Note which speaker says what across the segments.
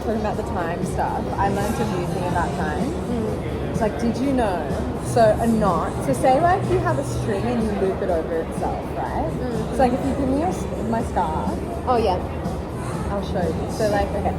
Speaker 1: talking about the time stuff, I learned a new thing about time. It's like, did you know? So a knot. So say like you have a string and you loop it over itself, right? So like if you give me my scarf,
Speaker 2: Oh, yeah.
Speaker 1: I'll show you. So like, okay,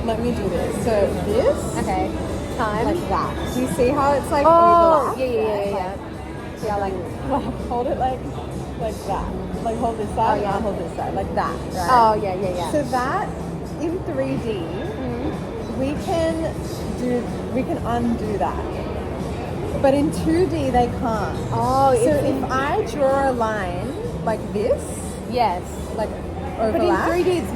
Speaker 1: let me do this. So this,
Speaker 2: Okay. Time.
Speaker 1: like that. Do you see how it's like
Speaker 2: Oh,
Speaker 1: overlapped?
Speaker 2: yeah.
Speaker 1: Yeah, like hold it like that. Like hold this side, and I'll hold this side, like that, right?
Speaker 2: Oh, yeah.
Speaker 1: So that in 3D, we can undo that. But in 2D they can't.
Speaker 2: Oh,
Speaker 1: so if I draw a line like this,
Speaker 2: yes.
Speaker 1: like
Speaker 2: But in
Speaker 1: overlap.
Speaker 2: 3D, it's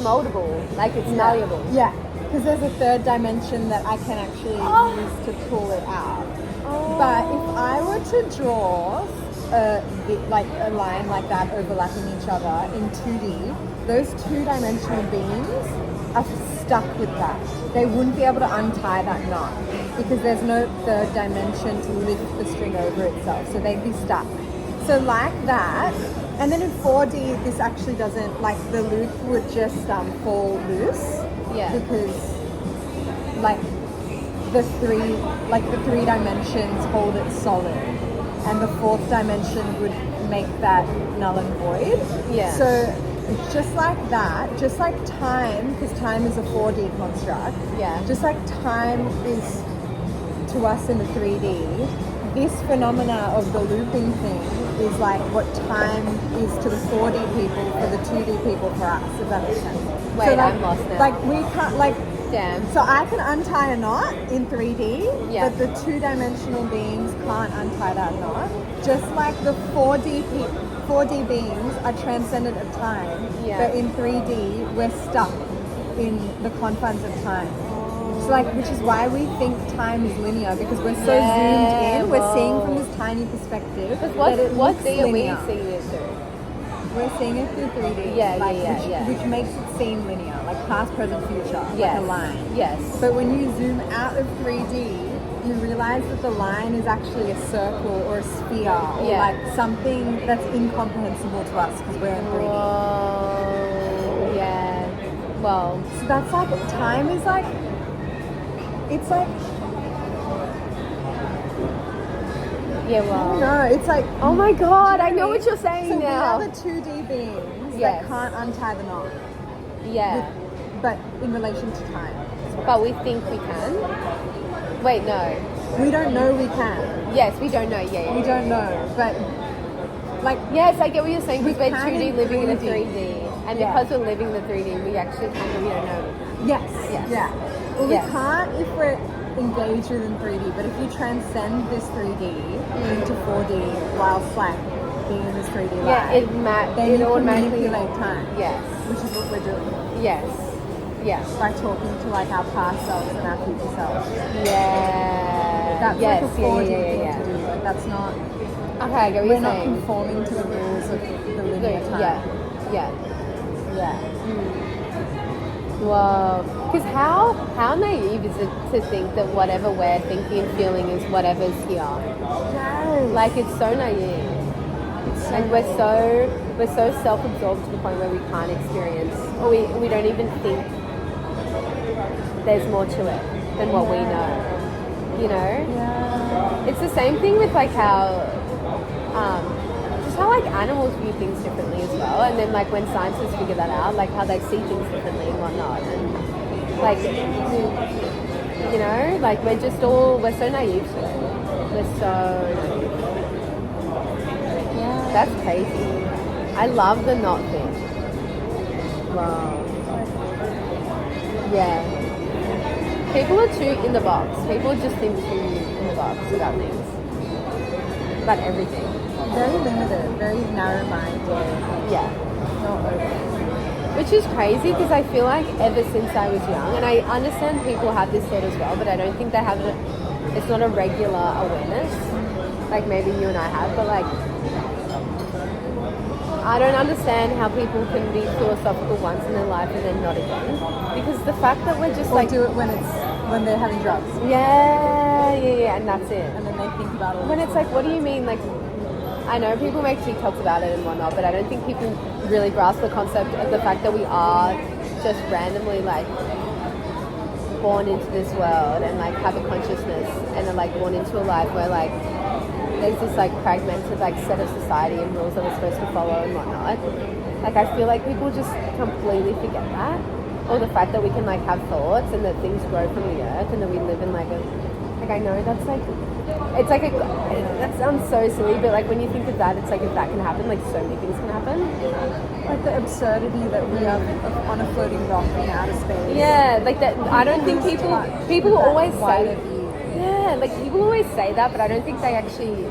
Speaker 2: moldable. Like, it's malleable.
Speaker 1: Yeah, because there's a third dimension that I can actually use to pull it out. But if I were to draw a line like that overlapping each other in 2D, those two-dimensional beams are stuck with that. They wouldn't be able to untie that knot because there's no third dimension to lift the string over itself. So they'd be stuck. So like that, and then in 4D, this actually doesn't, like the loop would just fall loose.
Speaker 2: Yeah.
Speaker 1: Because like the three dimensions hold it solid, and the fourth dimension would make that null and void.
Speaker 2: Yeah.
Speaker 1: So just like that, just like time, because time is a 4D construct.
Speaker 2: Yeah.
Speaker 1: Just like time is to us in the 3D, this phenomena of the looping thing is like what time is to the 4D people for the 2D people for us, if that makes sense.
Speaker 2: Wait,
Speaker 1: so like,
Speaker 2: I'm lost now.
Speaker 1: Like we can't, like,
Speaker 2: damn.
Speaker 1: So I can untie a knot in 3D,
Speaker 2: Yeah.
Speaker 1: but the two-dimensional beings can't untie that knot. Just like the 4D beings are transcendent of time,
Speaker 2: Yeah.
Speaker 1: but in 3D we're stuck in the confines of time. So like, which is why we think time is linear, because we're so zoomed in. We're seeing from this tiny perspective.
Speaker 2: What D are we
Speaker 1: linear.
Speaker 2: seeing it through?
Speaker 1: We're seeing it through 3D.
Speaker 2: Yeah.
Speaker 1: Which makes it seem linear, like past, present, future,
Speaker 2: Yes.
Speaker 1: like a line.
Speaker 2: Yes.
Speaker 1: But when you zoom out of 3D, you realize that the line is actually a circle or a sphere or like something that's incomprehensible to us because we're in 3D.
Speaker 2: Whoa. Yeah. Well.
Speaker 1: So that's like, time is like, it's like,
Speaker 2: Yeah,
Speaker 1: I don't
Speaker 2: well.
Speaker 1: know, it's like,
Speaker 2: Oh my god, I know what you're saying
Speaker 1: so
Speaker 2: now.
Speaker 1: we are the 2D beings
Speaker 2: Yes.
Speaker 1: that can't untie the knot,
Speaker 2: Yeah.
Speaker 1: but in relation to time.
Speaker 2: But we think we can. Wait, no.
Speaker 1: We don't know we can.
Speaker 2: Yes, we don't know. Yeah.
Speaker 1: We don't know, but like,
Speaker 2: Yes, I get what you're saying, because
Speaker 1: We
Speaker 2: we're
Speaker 1: can
Speaker 2: 2D
Speaker 1: in
Speaker 2: living in a
Speaker 1: 3D.
Speaker 2: 3D. And
Speaker 1: Yeah.
Speaker 2: because we're living in the 3D, we actually kind of, we don't know.
Speaker 1: yes,
Speaker 2: Yes.
Speaker 1: Well,
Speaker 2: Yes.
Speaker 1: we can't if we're engaged within 3D, but if you transcend this 3D into 4D whilst like being in this 3D
Speaker 2: Yeah,
Speaker 1: life, then
Speaker 2: it
Speaker 1: you can
Speaker 2: automatically
Speaker 1: manipulate time.
Speaker 2: Yes.
Speaker 1: Which is what we're doing
Speaker 2: Yes. Yeah.
Speaker 1: by talking to like our past selves and our future selves.
Speaker 2: Yeah.
Speaker 1: That's
Speaker 2: yes.
Speaker 1: like a 4D thing
Speaker 2: yeah.
Speaker 1: to do. Like that's not.
Speaker 2: Okay, I get what
Speaker 1: We're
Speaker 2: you're
Speaker 1: not
Speaker 2: saying.
Speaker 1: conforming to the rules of the linear time.
Speaker 2: Yeah.
Speaker 1: Yeah.
Speaker 2: Whoa. Because how naive is it to think that whatever we're thinking and feeling is whatever's here?
Speaker 1: Yes.
Speaker 2: Like, it's so naive. And we're so self-absorbed to the point where we can't experience, or we don't even think there's more to it than what we know. You know?
Speaker 1: Yeah.
Speaker 2: It's the same thing with like how just how like animals view things differently as well, and then like when scientists figure that out, like how they see things differently and whatnot, and like, you know, like we're so naive to it. We're so naive.
Speaker 1: Yeah.
Speaker 2: That's crazy. I love the knot thing. Wow. Yeah. People are too in the box. People just think too in the box about things. About everything.
Speaker 1: Very limited, very narrow-minded,
Speaker 2: Yeah.
Speaker 1: not open.
Speaker 2: Which is crazy because I feel like ever since I was young, and I understand people have this thought as well, but I don't think they have it. It's not a regular awareness, like maybe you and I have, but like, I don't understand how people can be philosophical once in their life and then not again. Because the fact that we're just
Speaker 1: Or
Speaker 2: like,
Speaker 1: do it when they're having drugs,
Speaker 2: yeah, and that's it.
Speaker 1: and then they think about it.
Speaker 2: When it's like, what do you mean? Like, I know people make TikToks about it and whatnot, but I don't think people really grasp the concept of the fact that we are just randomly like born into this world and like have a consciousness and are like born into a life where like there's this like fragmented like set of society and rules that we're supposed to follow and whatnot. Like I feel like people just completely forget that, or the fact that we can like have thoughts and that things grow from the earth and that we live in like a, like I know that's like, it's like a, that sounds so silly, but like when you think of that, it's like if that can happen, like so many things can happen.
Speaker 1: Like the absurdity that we are on a floating rock in outer space.
Speaker 2: Yeah, like that. I don't think people always say.
Speaker 1: View.
Speaker 2: Yeah, like people always say that, but I don't think they actually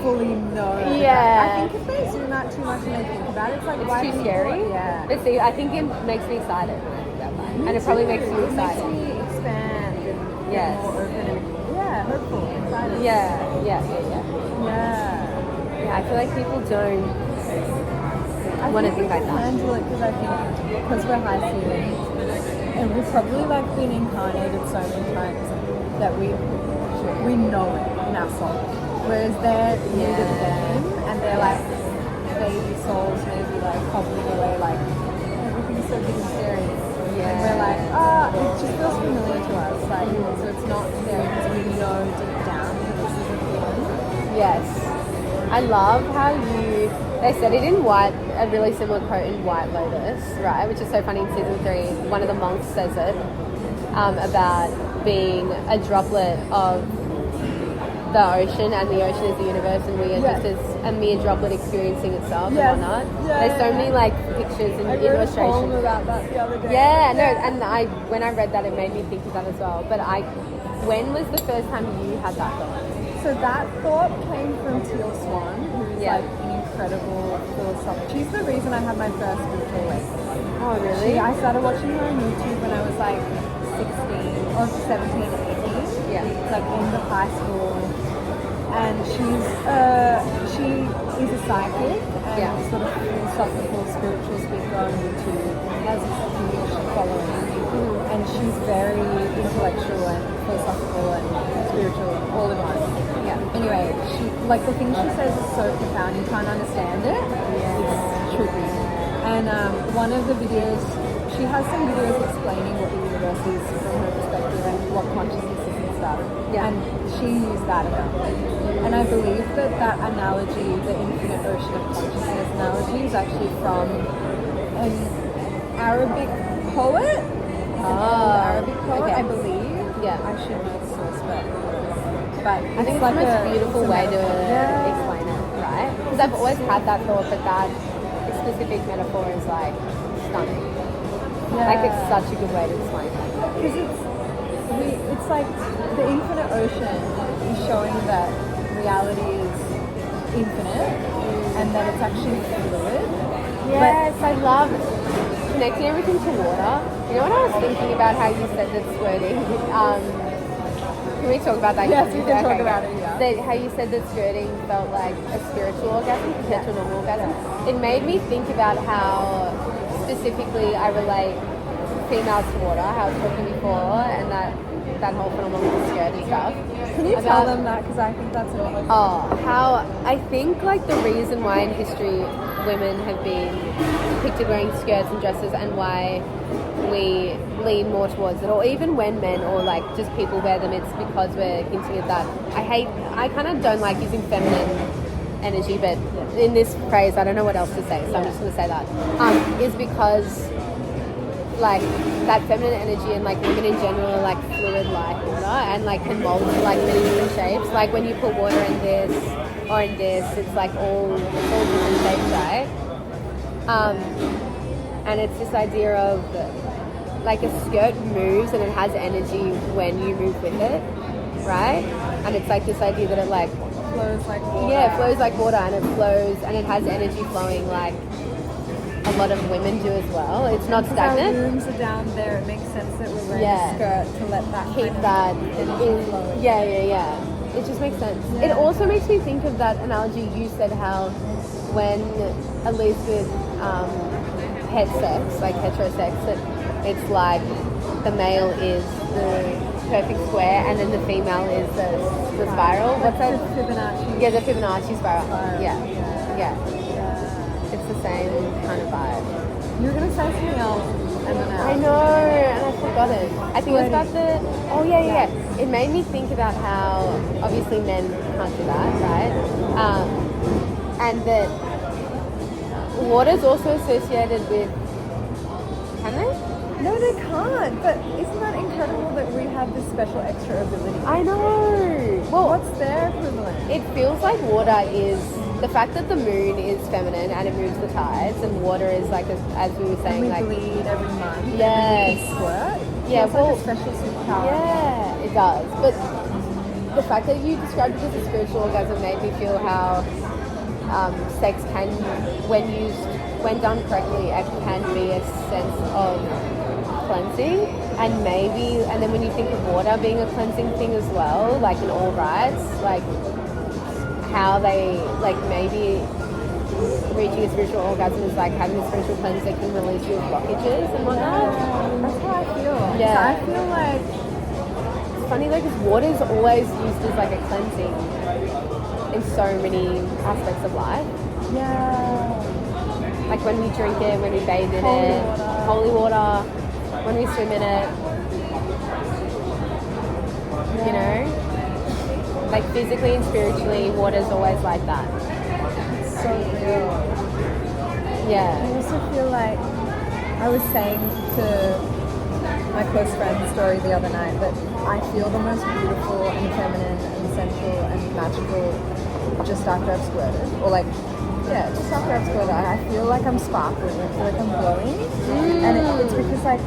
Speaker 1: fully know.
Speaker 2: Yeah.
Speaker 1: I think if they zoom out too much and they think about it, it's like
Speaker 2: it's too scary.
Speaker 1: Yeah.
Speaker 2: But see, I think it makes me excited when I think about that, and it probably makes you excited.
Speaker 1: It makes me expand and
Speaker 2: Yes.
Speaker 1: more open and hopeful, excited.
Speaker 2: Yeah. I feel like people don't want to think like that.
Speaker 1: I handle it because I think because we're high feeling and we've probably like been incarnated so many times that we know it in our soul. Whereas they're new to the game and they're like baby souls maybe like hobbling away like everything's so big and scary.
Speaker 2: Yeah.
Speaker 1: And we're like, it just feels familiar to us. Like so it's not scary because we know deep down that this is a thing.
Speaker 2: Yes. I love how they said it in a really similar quote in White Lotus, right? Which is so funny in season 3. One of the monks says it about being a droplet of the ocean, and the ocean is the universe, and we are just as a mere droplet experiencing itself and whatnot. There's so many like pictures and illustrations.
Speaker 1: I wrote a poem about that the other day.
Speaker 2: And when I read that, it made me think of that as well. But when was the first time you had that thought?
Speaker 1: So that thought came from Teal Swan, who's like an incredible philosopher. She's the reason I had my first spiritual awakening.
Speaker 2: Oh, really?
Speaker 1: I started watching her on YouTube when I was like 16 or 17 or 18.
Speaker 2: Yeah.
Speaker 1: Like end of high school. And she is a psychic and sort of philosophical spiritual speaker on YouTube. Has a huge following. And she's very intellectual and philosophical and spiritual all in one. Yeah. Anyway, the things she says is so profound, you can't understand it. It's trippy. And one of the videos, she has some videos explaining what the universe is from her perspective and what consciousness is and stuff. Yeah. And she used that analogy. And I believe that analogy, the infinite ocean of consciousness analogy, is actually from an Arabic poet. Arabic poet, I believe. Yeah. I should know the source, but
Speaker 2: I think it's like the most beautiful way to explain it, right? Because I've always had that thought that specific metaphor is like stunning. Yeah. Like it's such a good way to explain it.
Speaker 1: Because it's like the infinite ocean is showing that reality is infinite and that it's actually fluid.
Speaker 2: Yes, I love connecting everything to water. You know what I was thinking about how you said that squirting? Can we talk about that?
Speaker 1: Yes, we can talk about it, yeah.
Speaker 2: How you said that squirting felt like a spiritual orgasm compared to a normal orgasm. It made me think about how specifically I relate females to water, how I was talking before, and that whole phenomenon with the skirt and stuff.
Speaker 1: Can you tell them that? Because I think that's amazing.
Speaker 2: How I think like the reason why in history women have been depicted wearing skirts and dresses and why we lean more towards it, or even when men or like just people wear them, it's because we're hinting at that. I kind of don't like using feminine energy, but in this phrase, I don't know what else to say, so I'm just going to say that. Is because like that feminine energy and like women in general are like fluid like water and like can mold to like many different shapes. Like when you put water in this or in this, it's like all different shapes, right? And it's this idea of like a skirt moves and it has energy when you move with it, right? And it's like this idea that it like
Speaker 1: flows like water.
Speaker 2: Yeah, it flows like water, and it flows and it has energy flowing like a lot of women do as well. It's not stagnant.
Speaker 1: Our rooms are down there. It makes sense that we're wearing a skirt to let that
Speaker 2: keep that in. Yeah. It just makes sense. Yeah. It also makes me think of that analogy you said, how when Elizabeth had sex, like heterosex, that it's like the male is the perfect square and then the female is the spiral. What's that?
Speaker 1: The Fibonacci.
Speaker 2: Yeah, the Fibonacci spiral. Yeah. It's the same kind of vibe.
Speaker 1: You were going to say something else.
Speaker 2: I know, and I forgot it. I think it was about the. Oh yeah. It made me think about how obviously men can't do that, right? And that water's also associated with. Can they?
Speaker 1: No, they can't. But isn't that incredible that we have this special extra ability?
Speaker 2: I know. Well,
Speaker 1: What's their equivalent?
Speaker 2: it feels like water is the fact that the moon is feminine and it moves the tides, and water is like, as we were saying,
Speaker 1: We
Speaker 2: like
Speaker 1: bleed every month.
Speaker 2: Yes.
Speaker 1: Squirt.
Speaker 2: Yeah,
Speaker 1: It's
Speaker 2: well,
Speaker 1: like a special superpower.
Speaker 2: yeah, it does. But the fact that you described it as a spiritual orgasm made me feel how sex can, when done correctly, it can be a sense of cleansing, and then when you think of water being a cleansing thing as well, like in all rights, like how they, like maybe reaching a spiritual orgasm is like having a spiritual cleanse that can release your blockages and whatnot.
Speaker 1: That's how I feel.
Speaker 2: Yeah.
Speaker 1: So I feel like
Speaker 2: It's funny though, because water is always used as like a cleansing in so many aspects of life.
Speaker 1: yeah.
Speaker 2: Like when we drink it, when we bathe in
Speaker 1: Holy
Speaker 2: it,
Speaker 1: water.
Speaker 2: holy water, when we swim in it, you know? Like physically and spiritually, water's always like that.
Speaker 1: It's so real. I
Speaker 2: Yeah.
Speaker 1: also feel like I was saying to my close friend's story the other night that I feel the most beautiful and feminine and sensual and magical just after I've squirted. Or like, yeah, just after I've squirted, I feel like I'm sparkling. I feel like I'm glowing. And it's because like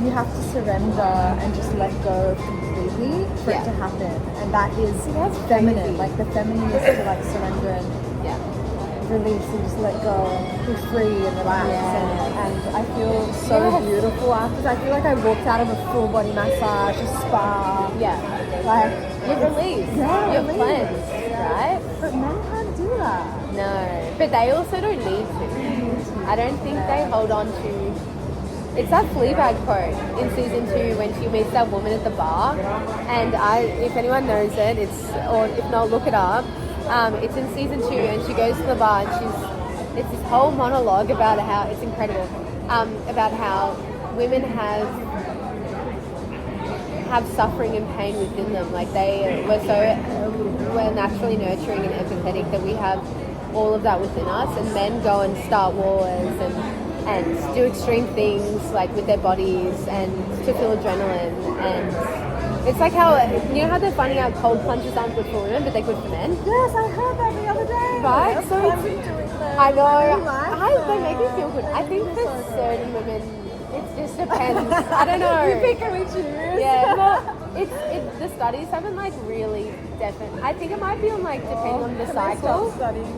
Speaker 1: you have to surrender and just let go completely for it to happen. And that is feminine.
Speaker 2: crazy.
Speaker 1: Like the feminine is to like surrender and
Speaker 2: Yeah.
Speaker 1: release and just let go and be free and relax.
Speaker 2: Yes.
Speaker 1: And I feel so
Speaker 2: Yes.
Speaker 1: beautiful after. I feel like I walked out of a full body massage, a spa.
Speaker 2: Yeah.
Speaker 1: Like
Speaker 2: You're released.
Speaker 1: Yeah,
Speaker 2: You're
Speaker 1: released.
Speaker 2: cleansed, right?
Speaker 1: But men can't do that.
Speaker 2: No. But they also don't need to. I don't think they hold on to. It's that Fleabag quote in season 2 when she meets that woman at the bar, and if anyone knows it, or if not, look it up. It's in season 2, and she goes to the bar, and it's this whole monologue about how it's incredible, about how women have suffering and pain within them. Like we're naturally nurturing and empathetic, that we have all of that within us, and men go and start wars and do extreme things like with their bodies and to feel adrenaline. And it's like how, you know how they're finding out cold plunges aren't good for women, but they're good for men?
Speaker 1: Yes, I heard that the other day.
Speaker 2: Right?
Speaker 1: That's
Speaker 2: So
Speaker 1: why
Speaker 2: it's-
Speaker 1: I've been doing them.
Speaker 2: I know.
Speaker 1: I really like
Speaker 2: They make me
Speaker 1: them.
Speaker 2: feel good. I
Speaker 1: They
Speaker 2: think
Speaker 1: make me
Speaker 2: for
Speaker 1: so good.
Speaker 2: certain women, it just depends. I don't know.
Speaker 1: We pick and we choose.
Speaker 2: Yeah, well, the studies haven't like really definite. I think it might be on like depending on the
Speaker 1: Can I
Speaker 2: cycle.
Speaker 1: stop studying it?